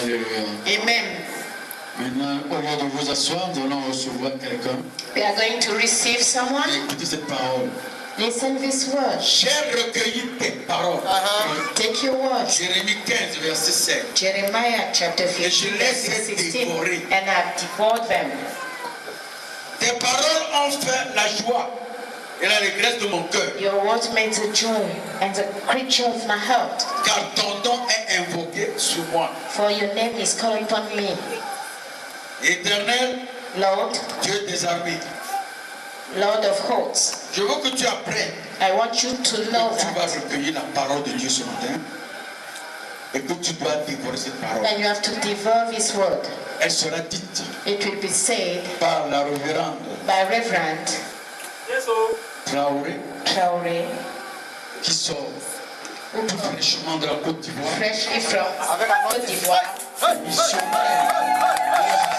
Alléluia. Amen. Maintenant, au lieu de vous asseoir, nous allons recevoir quelqu'un. We are going to receive someone. Écoutez cette parole. Listen this word. J'ai recueilli tes paroles. Take your word. Jérémie 15, verset 7. Jeremiah chapter 15, verse 16. And I've devoured them. Tes paroles ont fait la joie et l'allégresse de mon cœur. Your words made the joy and the creature of my heart. Car ton nom est invoqué sur moi. For your name is called upon me. Éternel, Lord, Dieu des armées. Lord of hosts. Je veux que tu apprennes. I want you to know Tu vas that. recueillir la parole de Dieu ce matin. Et que tu dois dévorer cette parole. And you have to devour this word. Elle sera dite It will be said par la révérende by Reverend TRAORE qui sort tout fraîchement de la Côte d'Ivoire. freshly from Côte d'Ivoire. Missionnaire.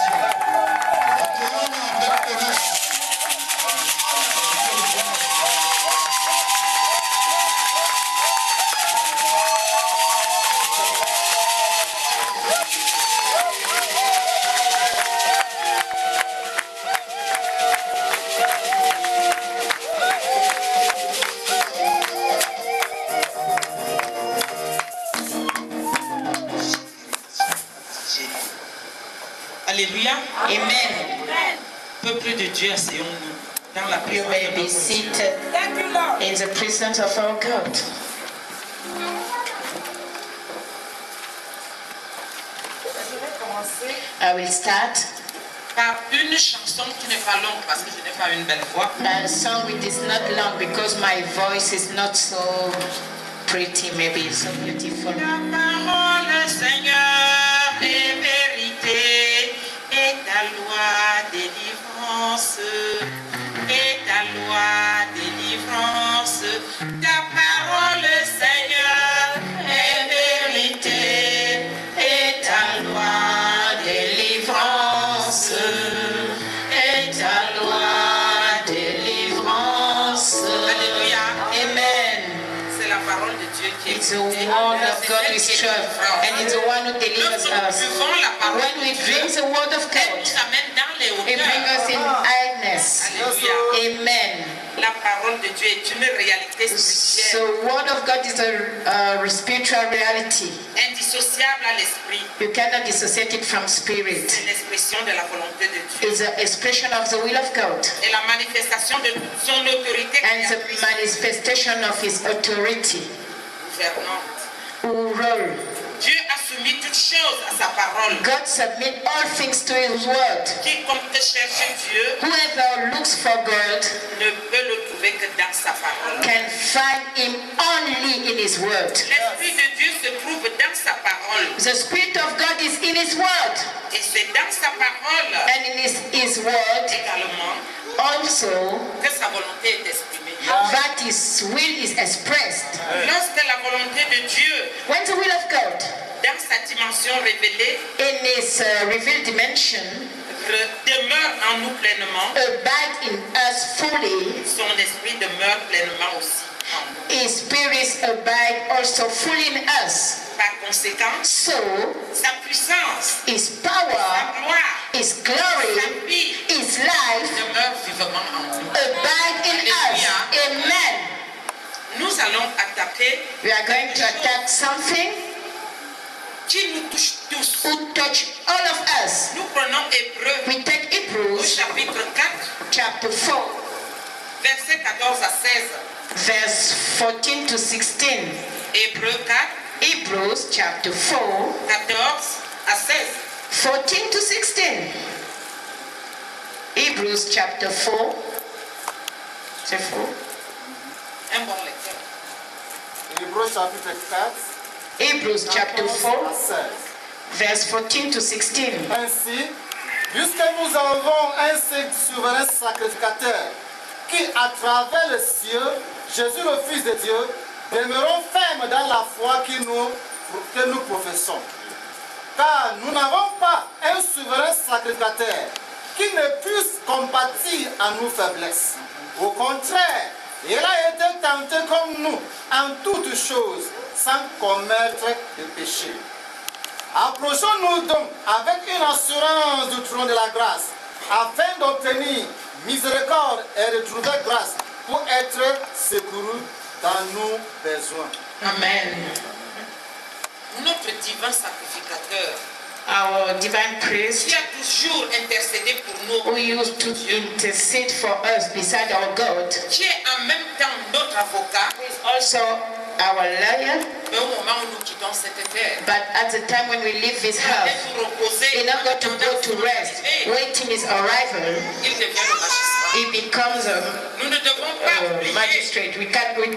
Alléluia. Amen. Peuple de Dieu, asseyons-nous dans la You présence may de be notre Dieu. seated in the presence of our God. Je vais commencer I will start par une chanson qui n'est pas longue parce que je n'ai pas une belle voix. by a song which is not long because my voice is not so pretty, maybe so beautiful. Ta parole, Seigneur, est vérité, et ta loi délivrance, et ta loi délivrance. Ta parole, Seigneur, est vérité, et ta loi délivrance, et ta loi délivrance. Alléluia. Amen. C'est la parole de Dieu qui est It's the word of God is true, and it's the one who delivers us. When we drink the word of Elle God, nous amène dans les it brings us in hauteurs. idleness. Alléluia. Amen. La parole de Dieu est une réalité So, spirituelle, word of God is a spiritual reality. indissociable à l'esprit. You cannot dissociate it from spirit. C'est l'expression de la volonté de Dieu It's an expression of the will of God et la manifestation de son autorité and the créatrice, manifestation of His authority. gouvernante. Who rule. Dieu a soumis toutes choses à sa parole. God submit all things to His word. Quiconque cherche Dieu Whoever looks for God ne peut le trouver que dans sa parole. can find Him only in His word. L'Esprit de Dieu se trouve dans sa parole. The Spirit of God is in His word, Et c'est dans sa parole and in His word également also que sa volonté est exprimée. that His will is expressed. Lorsque la volonté de Dieu, When the will of God dans sa dimension révélée, in His revealed dimension demeure en nous pleinement, abide in us fully, son esprit demeure pleinement aussi en nous. His spirits abide also fully in us. Par conséquent, So sa puissance, His sa power, gloire, His sa glory, vie His life demeure vivement en nous. abide in us. Amen. Nous allons attaquer We are going to attack something qui nous touche tous. who touch all of us. Nous prenons Hébreux We take au Hebrews chapitre 4, chapter 4, versets 14 à 16. verse 14 to 16. Hébreux 4, Hebrews chapter 4, 14 à 16. 14 to 16. Hebrews chapter 4. C'est 4. Un bon lecteur. Hébreux chapitre 4, Hebrews chapter 14 4, à 16. verse 14 to 16. Ainsi, puisque nous avons un seul souverain sacrificateur qui, à travers les cieux, Jésus le Fils de Dieu, demeurons fermes dans la foi que nous professons. Car nous n'avons pas un souverain sacrificateur qui ne puisse compatir à nos faiblesses. Au contraire, il a été tenté comme nous en toutes choses, sans commettre de péché. Approchons-nous donc avec une assurance du trône de la grâce, afin d'obtenir miséricorde et de trouver grâce pour être secourus dans nos besoins. Amen. Notre divin sacrificateur, Our divine priest, qui a toujours intercédé pour nous, who used to intercede for us beside our God, qui est en même temps notre avocat, is also our lawyer. mais au moment où nous quittons cette terre, But at the time when we leave this et house, nous reposer, in order to go to rest, waiting his arrival, il devient le magistrat. he becomes Nous ne devons pas a oublier, magistrate. We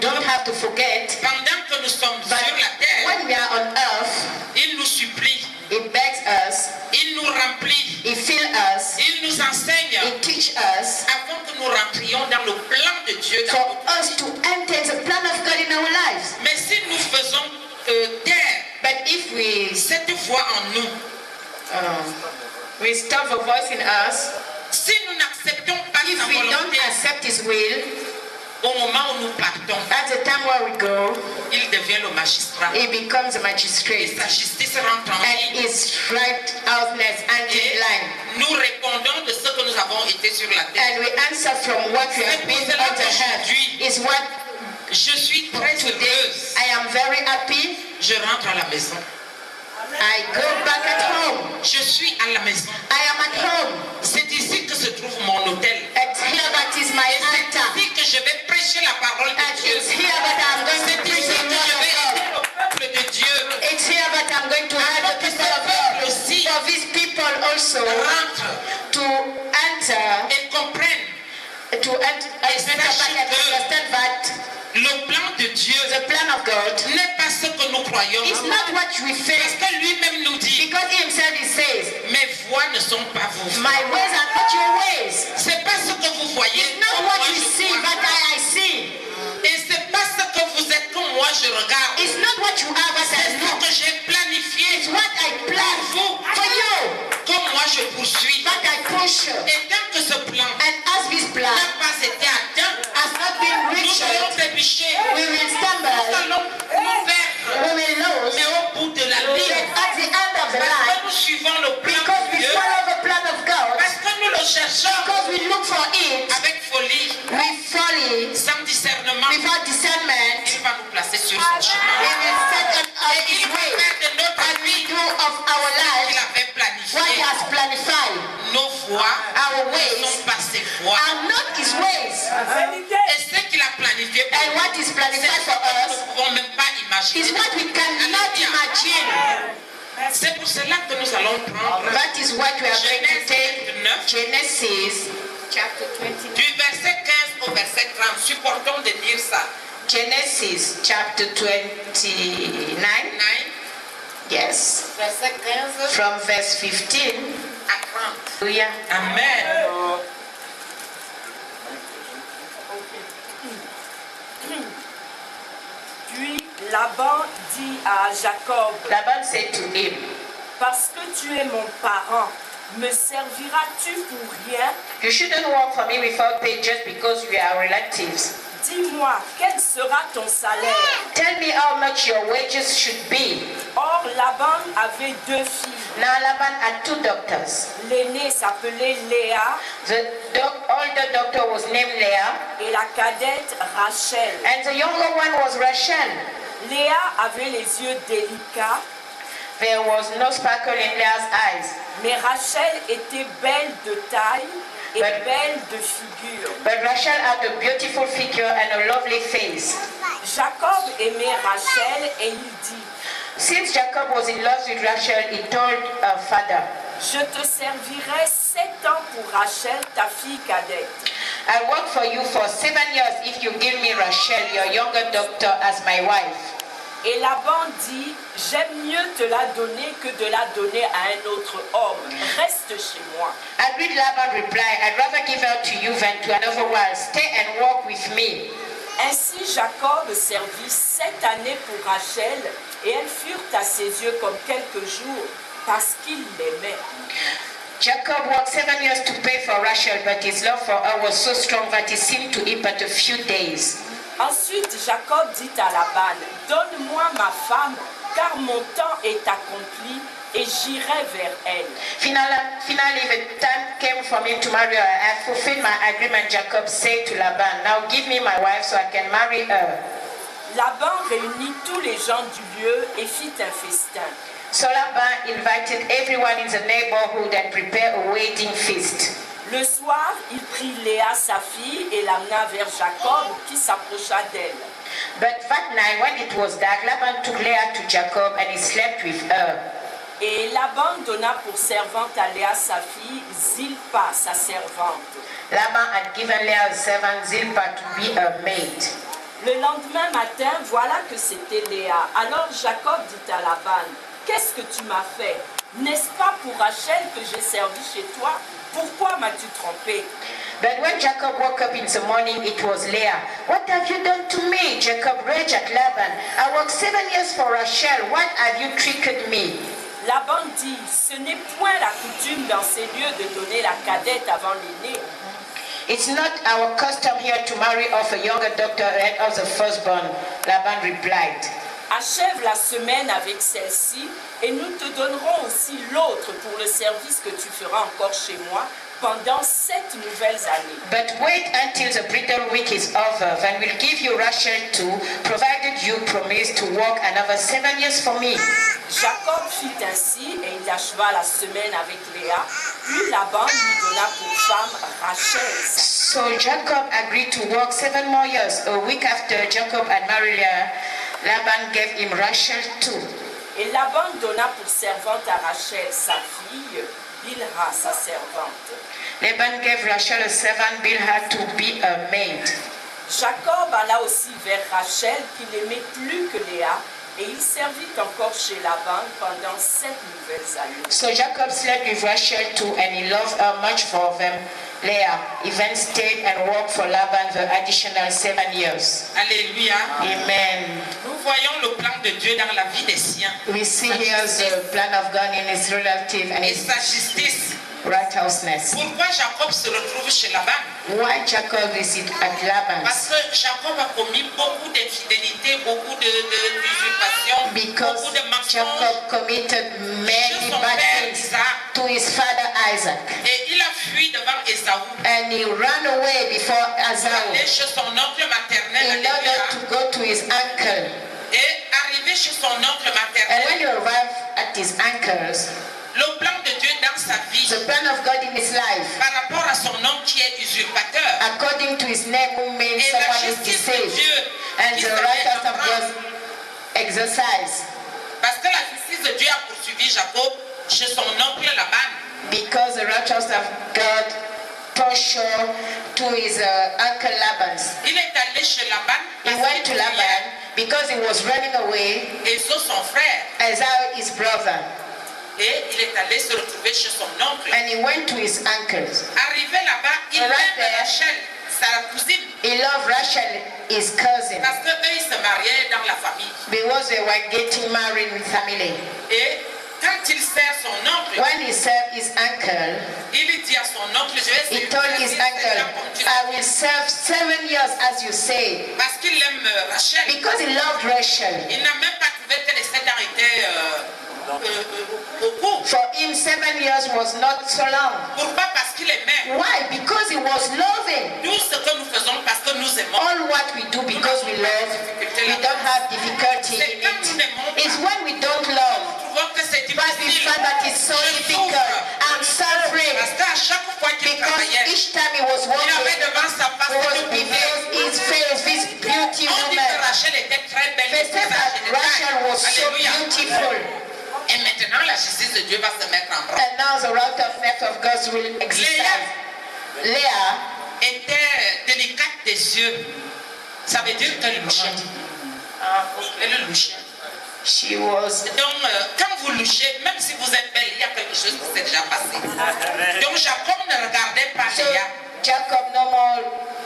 don't have to forget, pendant que nous sommes but sur la terre, when we are on earth, il nous supplie, he begs us, il nous remplit, he fills us, il nous enseigne, he teaches us, avant que nous rentrions dans le plan de Dieu. Dans for notre us to enter the plan of God in our lives. Mais si nous faisons taire But if cette voix en nous, we stop the voice in us, si nous n'acceptons pas if sa we don't volonté, accept his will, au moment où nous partons, at the time where we go, il devient le magistrat. he becomes a Et magistrate. sa justice rentre en And ligne. his righteousness and Et in line. nous répondons de ce que nous avons été sur la terre. And we answer from what we have been on the earth. Is what Je suis très today heureuse. I am very happy. Je rentre à la maison. I go back at home. Je suis à la maison. I am at home. C'est ici que se trouve mon hôtel. It's here that is my altar. C'est ici que je vais prêcher la parole And de Dieu. it's here that I'm going to C'est preach ici the que je word vais of God. aider le peuple de Dieu. It's here that I'm going to help the people of God. For these people also Rentre to enter, et comprenne back and understand that le plan de Dieu the plan of God n'est pas ce que nous croyons. is not what we Parce face. que lui-même nous dit, Because he himself he says, mes voies ne sont pas vos voies. my ways are not your ways. C'est pas ce que vous voyez. It's not comme what moi you je see, vois. but I see. Et c'est pas ce que vous êtes comme moi je regarde. It's not what you are, but I C'est ce look. que j'ai planifié. It's what I plan for you, Comme moi je poursuis. but I push. Et tant que ce plan And as this plan n'a pas été atteint, has not been nous reached, allons trébucher. we will Nous stumble, allons nous perdre. we will lose. Mais au bout de la But ligne, at the end of the parce line, que nous suivons le plan because de we Dieu, follow the plan of God, parce que nous le cherchons because we look for it, avec folie, we follow it sans discernement, without discernment, il va nous placer sur son we chemin. will set on Et his il va way, faire de notre and we vie do of our ce qu'il lives avait what he planifié. has planified. Nos voies Our ne ways sont pas ses voies. are not his ways. Et ce qu'il a planifié pour And nous, what is c'est ce planified for que nous us ne pouvons même pas imaginer. is what we cannot imagine. C'est pour cela que nous allons prendre That is what we are going to take. Genèse 29, Genesis chapter 29. du verset 15 au verset 30. Supportons de lire ça. Genesis chapter 29. 9, Yes. verset 15 From verse 15. à 30. Hallelujah. Amen. Puis Laban dit à Jacob, Laban said to him, parce que tu es mon parent, me serviras-tu pour rien? you shouldn't work for me without pay just because we are relatives. Dis-moi, quel sera ton salaire? Tell me how much your wages should be. Or, Laban avait deux filles. Now Laban had two daughters. L'aînée s'appelait Léa The older daughter was named Leah, et la cadette Rachel. and the younger one was Rachel. Léa avait les yeux délicats, There was no sparkle in Leah's eyes, mais Rachel était belle de taille et But- belle de figure. but Rachel had a beautiful figure and a lovely face. Jacob aimait Rachel et il dit, Since Jacob was in love with Rachel, he told her father, je te servirai 7 ans pour Rachel, ta fille cadette. I'll work for you for 7 years if you give me Rachel, your younger daughter, as my wife. Et Laban dit, j'aime mieux te la donner que de la donner à un autre homme. Reste chez moi. And with Laban replied, I'd rather give her to you than to another one. Stay and walk with me. Ainsi Jacob servit 7 années pour Rachel, et elles furent à ses yeux comme quelques jours, parce qu'il l'aimait. Jacob worked 7 years to pay for Rachel, but his love for her was so strong that he seemed to him but a few days. Ensuite Jacob dit à Laban, donne-moi ma femme, car mon temps est accompli et j'irai vers elle. Finally, the time came for me to marry her. I had fulfilled my agreement, Jacob said to Laban. Now give me my wife so I can marry her. Laban réunit tous les gens du lieu et fit un festin. So Laban invited everyone in the neighborhood and prepared a wedding feast. Le soir, il prit Léa, sa fille, et l'amena vers Jacob, qui s'approcha d'elle. But that night, when it was dark, Laban took Leah to Jacob and he slept with her. Et Laban donna pour servante à Léa, sa fille, Zilpa, sa servante. Laban had given Leah a servant Zilpah to be her maid. Le lendemain matin, voilà que c'était Léa. Alors Jacob dit à Laban, « Qu'est-ce que tu m'as fait? N'est-ce pas pour Rachel que j'ai servi chez toi? Pourquoi m'as-tu trompé? » But when Jacob woke up in the morning, it was Leah. What have you done to me? Jacob raged at Laban. I worked 7 years for Rachel. What have you tricked me? Laban dit, ce n'est point la coutume dans ces lieux de donner la cadette avant l'aîné. It's not our custom here to marry off a younger daughter ahead of the firstborn, Laban replied. Achève la semaine avec celle-ci et nous te donnerons aussi l'autre pour le service que tu feras encore chez moi pendant 7 nouvelles années. But wait until the bridal week is over, then we'll give you Rachel too, provided you promise to work another 7 years for me. Jacob fit ainsi et il acheva la semaine avec Léa, puis Laban lui donna pour femme Rachel. So Jacob agreed to work 7 more years. A week after Jacob had married Leah, Laban gave him Rachel too. Et Laban donna pour servante à Rachel sa fille, Bilha sa servante. Laban gave Rachel a servant Bilhah to be a maid. Jacob alla aussi vers Rachel qu'il n'aimait plus que Léa, et il servit encore chez Laban pendant 7 nouvelles années. So Jacob slept with Rachel too, and he loved her much for them. Leah, he then stayed and worked for Laban the additional 7 years. Alléluia. Amen. Nous voyons le plan de Dieu dans la vie des siens. We see here the plan of God in his relative and Et his sa justice. righteousness. Pourquoi Jacob se retrouve chez Laban? Why Jacob is it at Laban? Parce que Jacob a commis beaucoup d'infidélité, beaucoup d'usurpations, Because beaucoup de mensonges. Jacob committed many bad things to his father Isaac. Et il a fui devant Ésaü. And he ran away before Il Esau allait chez son oncle maternel. in order to go to his uncle. Et arrivé chez son oncle And maternel, when he arrived at his uncle's, le plan de Dieu dans sa vie, the plan of God in his life, par rapport à son oncle qui est usurpateur, according to his name, who means et la someone who justice de deceived, Dieu, and qui the se righteousness of révélera. God exercise. Parce que la justice de Dieu a poursuivi Jacob chez son oncle Laban. Because the righteousness of God pursued to his uncle Laban's. Il est allé chez Laban He parce went to qu'il Laban because he was running away, Esau son frère. Esau his brother, Et il est allé se retrouver chez son oncle. and he went to his uncle's. Arrivé là-bas, il Right aime there. Rachel, sa cousine. He loved Rachel, his cousin, Parce qu'eux, ils se mariaient dans la famille. because they were getting married in family. Et quand il sert son oncle, When he served his uncle, il dit à son oncle, je vais he told his uncle, I will serve 7 years as you say, Parce qu'il aime Rachel. because he loved Rachel. Il n'a même pas trouvé que les 7 ans étaient beaucoup. For him, 7 years was not so long. Pourquoi? Parce qu'il aimait. Why? Because he was loving. Tout ce que nous faisons parce que nous aimons. All what we do because we love, we don't have difficulty in it. It's when we don't love Nous trouvons que c'est that we difficile. find that it's so difficult. I'm suffering Parce qu'à chaque fois qu'il because travaillait, each time he was il avait walking, devant sa face he was une revealed beauté. his face, this beauty On dit que woman. Rachel était très belle. They said that Rachel was so Alléluia. beautiful. Et maintenant, la justice de Dieu va se mettre en branle. And now the righteousness of God will exercise. Leah Était délicate des yeux. Ça veut dire qu'elle louchait. Elle louchait. she was Donc, quand vous louchez, même si vous êtes belle, il y a quelque chose qui s'est déjà passé. Donc, Jacob ne regardait pas so Léa. Jacob no more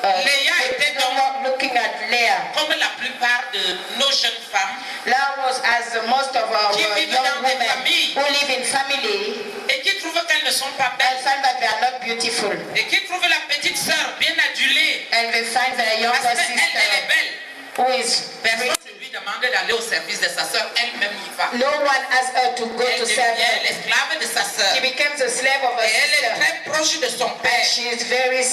Leah looking at Leah. Comme la plupart de nos jeunes femmes, Leah was as the most of our Qui vivent young dans des women familles. who live in family et qui trouvent qu'elles ne sont pas and belles, find that they are not beautiful, et qui trouvent la petite sœur bien adulée, and they find their parce younger qu'elle, elle est sister belle. who is Personne ne lui demande d'aller au service de sa sœur, elle-même y va. No one asked her to go Elle to serve devient her. l'esclave de sa sœur. She becomes a slave of her Et elle est sister. très proche de son And père. she is very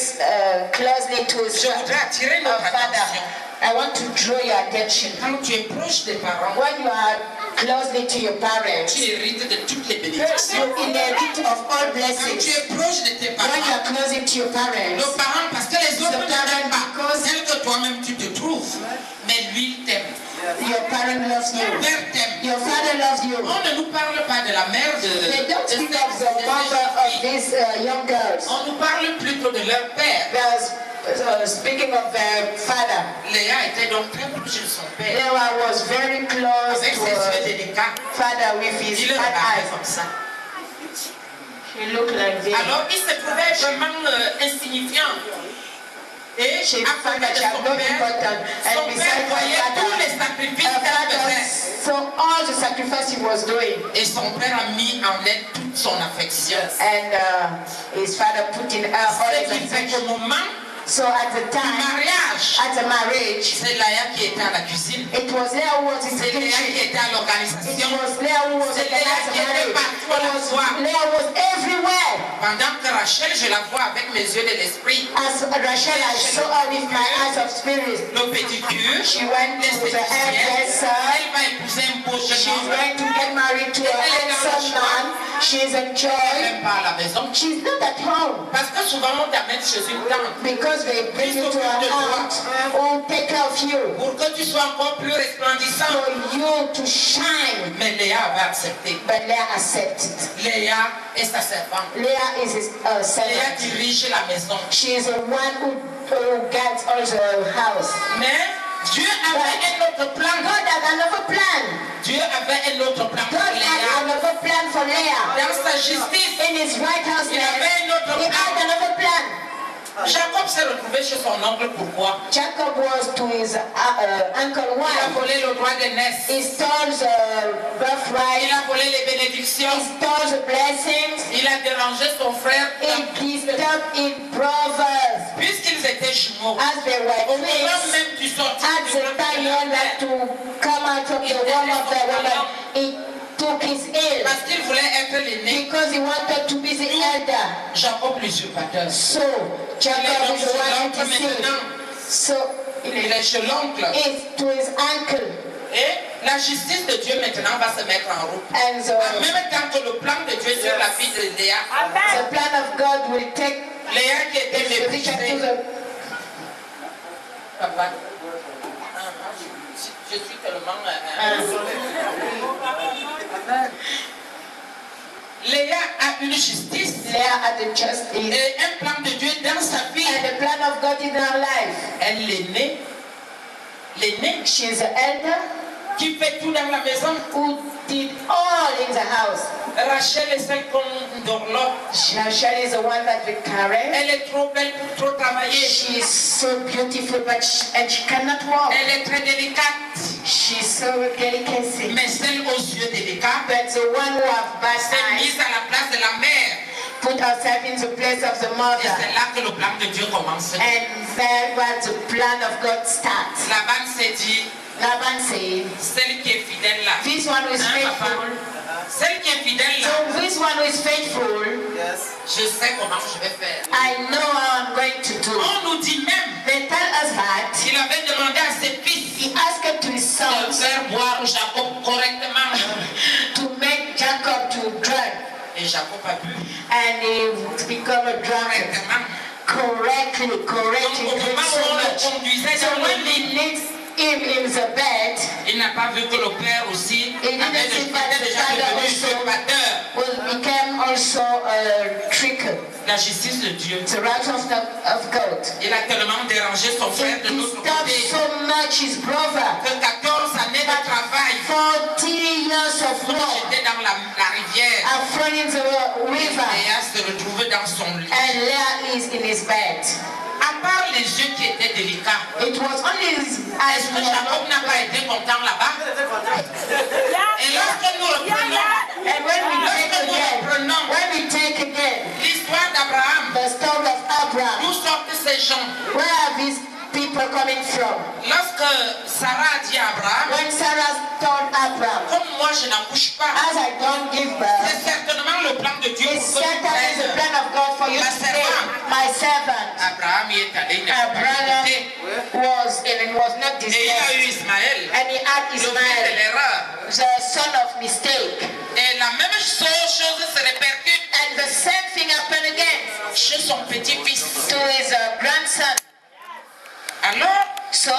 closely to his Je voudrais attirer notre father. attention. I want to draw your attention. Quand tu es proche des parents, When you are closely to your parents, tu hérites de toutes les you bénédictions. inherit of all Quand blessings. tu es proche de tes When you parents, are closely to your parents, nos parents, parce que les autres ne The parent, t'aiment pas, because- tel que toi-même tu te trouves, mais lui il t'aime. your parent loves Ton you. père t'aime. Your father loves you. On ne nous parle pas de la mère They don't speak de of the mother of these young girls. On nous parle plutôt de leur père. They are speaking of their father. Léa était donc très proche de son père. Noah was very close Avec to ses yeux her délicats, father with his il le bad regardait eyes. comme ça. He looked like this. Alors il se trouvait vraiment insignifiant. Et She à found côté that de she had son no père, importance. son And père beside voyait her tous les father, sacrifices her qu'elle father faisait. saw all the sacrifice he was doing. Et son père a mis en elle toute son affection. And his father put in her all Ce his qui fait affection. qu'au moment So at the du time, mariage, at the marriage, c'est Léa qui était à la cuisine. it was Leah who was in the C'est Léa qui kitchen. était à It l'organisation. was Leah who was C'est in the Léa qui était marriage. partout à la fois. Leah was everywhere. Pendant que Rachel, je la vois avec mes yeux de l'esprit, As Rachel, I saw her with my eyes of spirit. le pédicure, She went to the hairdresser. elle va épouser un beau She's jeune homme. going to get married to a handsome man. She's Elle n'est enjoying. même pas à la maison. She's not at home Parce que souvent on t'amène chez une tante because they bring you to an aunt who take care of you pour que tu sois encore plus resplendissant. for you to shine. Mais Léa avait accepté. But Leah accepted. Léa est sa servante. Leah is his Léa servant. dirige la maison. She is the one who guides also the house. Mais Dieu avait un autre plan. God had another plan. Dieu avait un autre plan God pour had Léa. another plan for Leah. Dans sa justice, In his righteousness, il avait un autre he had plan. another plan. Jacob s'est retrouvé chez son oncle. Pourquoi? Jacob was to his uncle Il a wife. volé le droit d'aînesse. He stole the Il birthright. a volé les bénédictions. He stole the blessings. Il a dérangé son frère. He disturbed his brothers Puisqu'ils étaient jumeaux, as they were au moment twins. même du sortie At du the ventre time de he leur had mère, to come out of the womb of the woman, he took his ill parce qu'il voulait être l'aîné, because he wanted to be the elder. Jacob l'usurpateur. So Jacob is the one to see. So Il est chez l'oncle. it's to his uncle. Et la justice de Dieu maintenant va se mettre en route. And En même temps que le plan de Dieu sur la vie de Léa, the plan of God will take Léa qui était the picture to méprisée. the Papa, je suis tellement... Léa a une justice Leah had the justice et un plan de Dieu dans sa vie. and the plan of God in her life. Elle est née. L'aînée She's the elder qui fait tout dans la maison. who did all in the house. Rachel est celle qu'on dorlote. Rachel is the one that we carry. Elle est trop belle pour trop travailler. She is so beautiful, but she cannot walk. Elle est très délicate. She's so delicacy. Mais celle aux yeux délicats But the one who have bad s'est eyes mise à la place de la mère. put herself in the place of the Et mother. c'est là que le plan de Dieu commence. And there was the plan of God starts. Laban s'est dit, Laban said, celle qui est fidèle là. this one who is Hein, papa? faithful. Celle qui est fidèle là. So this one who is faithful, Je sais comment je vais faire. I know how I'm going to do. On nous dit même They tell us that qu'il avait demandé à ses fils he asked to his de sons faire boire Jacob correctement. to make Jacob to drink, Et Jacob a bu and he become a drunkard. correctement. Correctly, Donc au moment so où on le much. conduisait So dans when le lit, he leads him in the bed, il n'a pas vu que le père aussi didn't avait see that the déjà father devenu also usurpateur. became also a tricker. La justice de Dieu. The righteousness of God. Il a tellement dérangé son frère He de l'autre disturbed côté so much his brother. que 14 années de travail, 40 years of work. j'étais dans la rivière. Are thrown in the river, Léa se retrouvait dans son lit. and Leah is in his bed. À part les yeux qui étaient délicats, It was only his eyes est-ce que Jacob n'a pas été content là-bas? Et lorsque nous reprenons And when we take again l'histoire d'Abraham, the story of Abraham, d'où sortent ces gens? where are these people you're coming from. Lorsque Sarah a dit à Abraham, When Sarah told Abraham, comme moi je n'accouche pas, as I don't give birth, c'est certainement le plan de Dieu it's pour que tu certainly the prennes. plan of God for you Ma to take servante. my servant. Abraham y est allé, il n'a pas Abraham écouté. was not Et il a eu distressed. Ismaël, And he had le fils de Ismael, l'erreur. the son of mistake. Et la même chose se répercute And the same thing happened again chez son petit-fils. to his grandson. Alors, So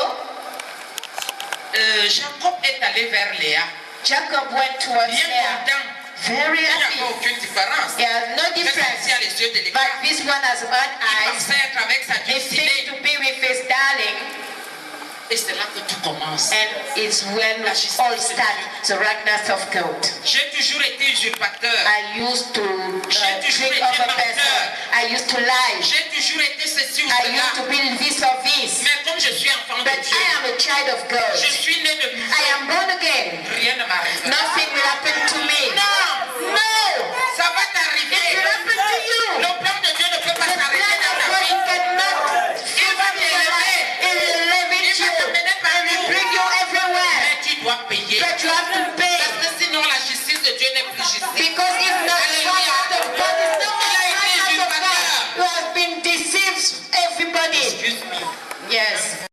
Jacob est allé vers Léa, Jacob went towards bien Leah, content. very Il n'y a happy. pas aucune différence. There are no C'est difference. comme si a les yeux de l'écart. But this one has bad Il eyes. pensait être avec sa He destinée. thinks to be with his darling. Et c'est là que tout commence. And it's when all starts, the rightness of God. J'ai toujours été usurpateur. I used to J'ai toujours trick été of a menteur. person. I used to lie. J'ai toujours été ceci ou I used to cela. be this or this. Mais comme je suis enfant de But Dieu, I am a child of je God. suis né de I nouveau. am born again. Rien ne m'arrive. Nothing will happen to me. Non, No! ça va t'arriver. It will happen to you. Le plan de Dieu ne peut pas The s'arrêter plan dans of ta God vie. cannot Il va t'élever. It will elevate Il va you. t'amener It partout. will bring you everywhere. Mais tu dois payer. But you have to pay. Parce que sinon la justice de Dieu n'est plus justice. Because if not the rightness of God is not the Il a été rightness of God, usurpateur. you have been deceived everybody. Excuse me. Yes.